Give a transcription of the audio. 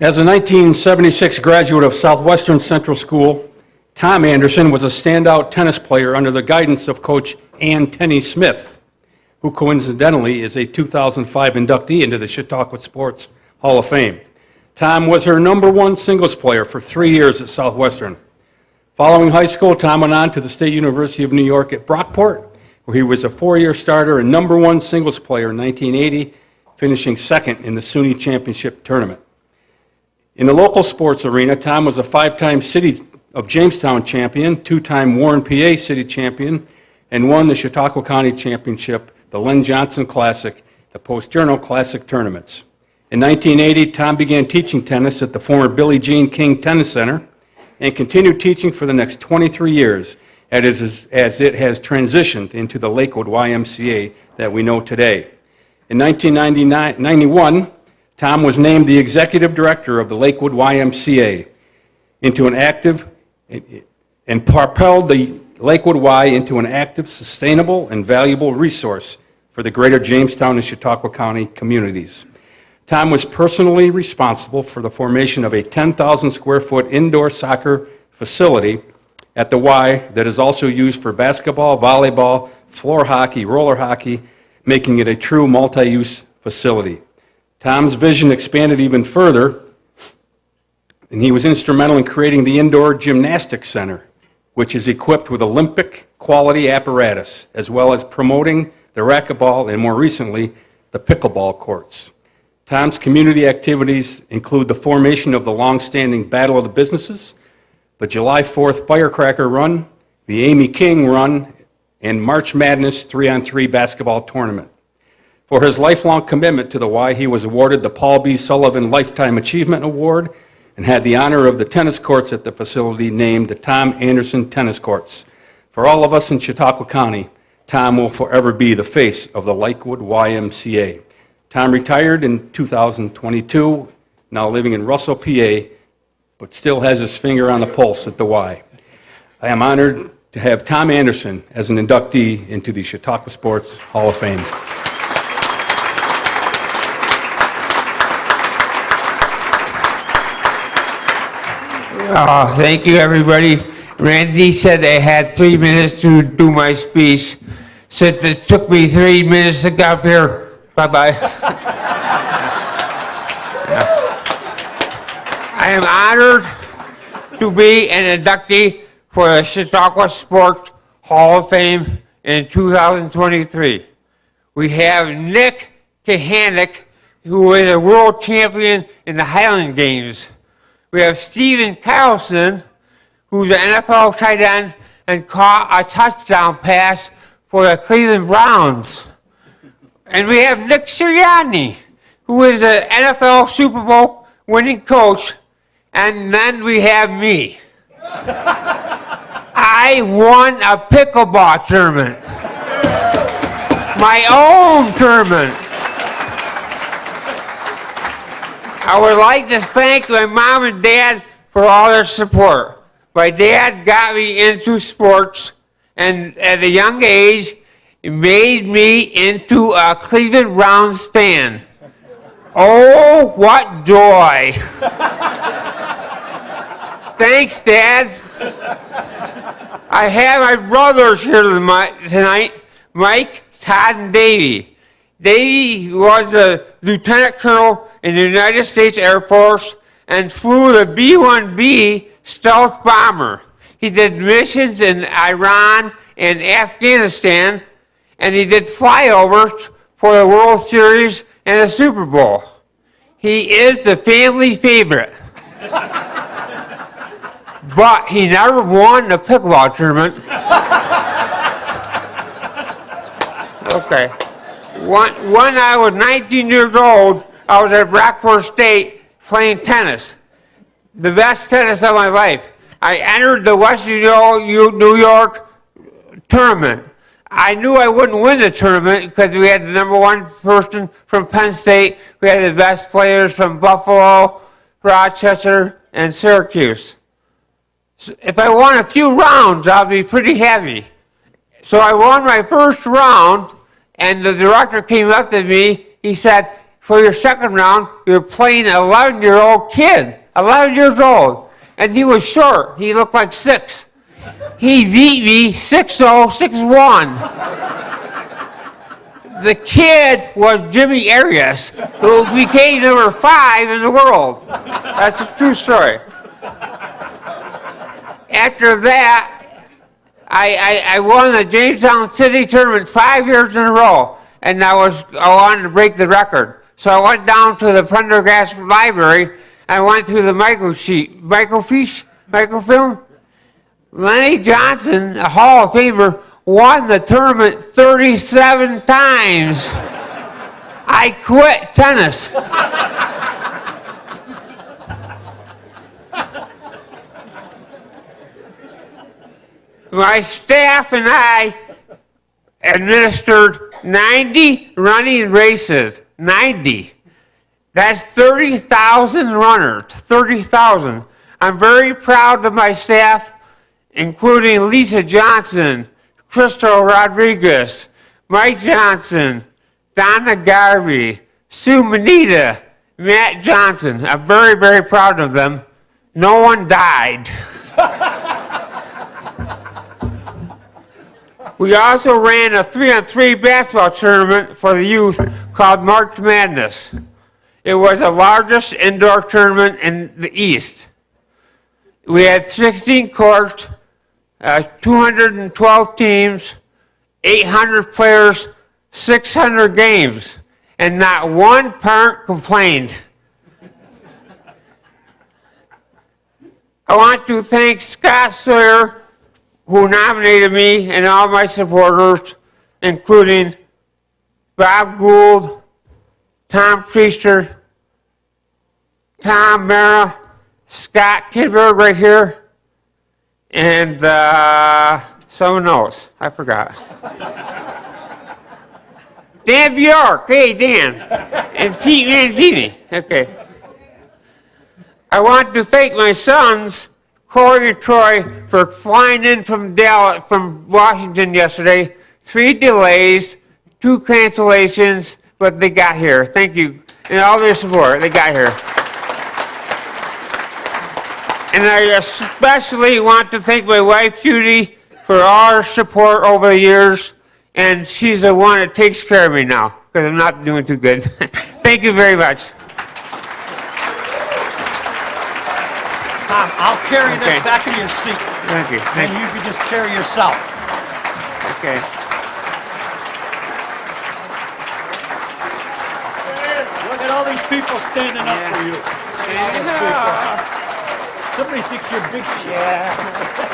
As a 1976 graduate of Southwestern Central School, Tom Anderson was a standout tennis player under the guidance of Coach Ann Tenney Smith, who coincidentally is a 2005 inductee into the Chautauqua Sports Hall of Fame. Tom was her #1 singles player for 3 years at Southwestern. Following high school, Tom went on to the State University of New York at Brockport, where he was a 4-year starter and #1 singles player in 1980, finishing second in the SUNY Championship Tournament. In the local sports arena, Tom was a 5-time City of Jamestown champion, 2-time Warren, PA City champion, and won the Chautauqua County Championship, the Len Johnson Classic, the Post-Journal Classic tournaments. In 1980, Tom began teaching tennis at the former Billie Jean King Tennis Center and continued teaching for the next 23 years as it has transitioned into the Lakewood YMCA that we know today. In 1991, Tom was named the executive director of the Lakewood YMCA and propelled the Lakewood Y into an active, sustainable, and valuable resource for the greater Jamestown and Chautauqua County communities. Tom was personally responsible for the formation of a 10,000 square foot indoor soccer facility at the Y that is also used for basketball, volleyball, floor hockey, roller hockey, making it a true multi-use facility. Tom's vision expanded even further, and he was instrumental in creating the Indoor Gymnastics Center, which is equipped with Olympic quality apparatus, as well as promoting the racquetball and more recently, the pickleball courts. Tom's community activities include the formation of the long-standing Battle of the Businesses, the July 4th Firecracker Run, the Amy King Run, and March Madness 3-on-3 basketball tournament. For his lifelong commitment to the Y, he was awarded the Paul B. Sullivan Lifetime Achievement Award and had the honor of the tennis courts at the facility named the Tom Anderson Tennis Courts. For all of us in Chautauqua County, Tom will forever be the face of the Lakewood YMCA. Tom retired in 2022, now living in Russell, PA, but still has his finger on the pulse at the Y. I am honored to have Tom Anderson as an inductee into the Chautauqua Sports Hall of Fame. Thank you, everybody. Randy said I had 3 minutes to do my speech. Since it took me 3 minutes to get up here, bye-bye. I am honored to be an inductee for the Chautauqua Sports Hall of Fame in 2023. We have Nick Kahanick, who is a world champion in the Highland Games. We have Steven Carlson, who's an NFL tight end and caught a touchdown pass for the Cleveland Browns. And we have Nick Sirianni, who is an NFL Super Bowl winning coach. And then we have me. I won a pickleball tournament. My own tournament. I would like to thank my mom and dad for all their support. My dad got me into sports, and at a young age, it made me into a Cleveland Browns fan. Oh, what joy. Thanks, Dad. I have my brothers here tonight, Mike, Todd, and Davey. Davey was a lieutenant colonel in the United States Air Force and flew the B-1B stealth bomber. He did missions in Iran and Afghanistan, and he did flyovers for the World Series and the Super Bowl. He is the family favorite. But he never won the pickleball tournament. Okay. When I was 19 years old, I was at Brockport State playing tennis. The best tennis of my life. I entered the Western New York tournament. I knew I wouldn't win the tournament because we had the #1 person from Penn State. We had the best players from Buffalo, Rochester, and Syracuse. So if I won a few rounds, I'll be pretty happy. So I won my first round, and the director came up to me. He said, for your second round, you're playing an 11-year-old kid, 11 years old. And he was short. He looked like 6. He beat me 6-0, 6-1. The kid was Jimmy Arias, who became number 5 in the world. That's a true story. After that, I won the Jamestown City Tournament 5 years in a row, and I wanted to break the record. So I went down to the Prendergast Library. I went through the microfilm. Lenny Johnson, a Hall of Famer, won the tournament 37 times. I quit tennis. My staff and I administered 90 running races. 90. That's 30,000 runners. 30,000. I'm very proud of my staff, including Lisa Johnson, Crystal Rodriguez, Mike Johnson, Donna Garvey, Sue Manita, Matt Johnson. I'm very, very proud of them. No one died. We also ran a 3-on-3 basketball tournament for the youth called March Madness. It was the largest indoor tournament in the East. We had 16 courts, 212 teams, 800 players, 600 games, and not one parent complained. I want to thank Scott Sawyer, who nominated me, and all my supporters, including Bob Gould, Tom Priester, Tom Mara, Scott Kidberg right here, and someone else. I forgot. Dan Bjork. Hey, Dan. And Pete Mangini. Okay. I want to thank my sons, Corey and Troy, for flying in from Washington yesterday. 3 delays, 2 cancellations, but they got here. Thank you. And all their support, they got here. And I especially want to thank my wife, Judy, for all her support over the years. And she's the one that takes care of me now, because I'm not doing too good. Thank you very much. Tom, I'll carry this back in your seat. Thank you. And you can just carry yourself. Okay. Look at all these people standing up for you. Yeah. Somebody thinks you're big shit. Yeah.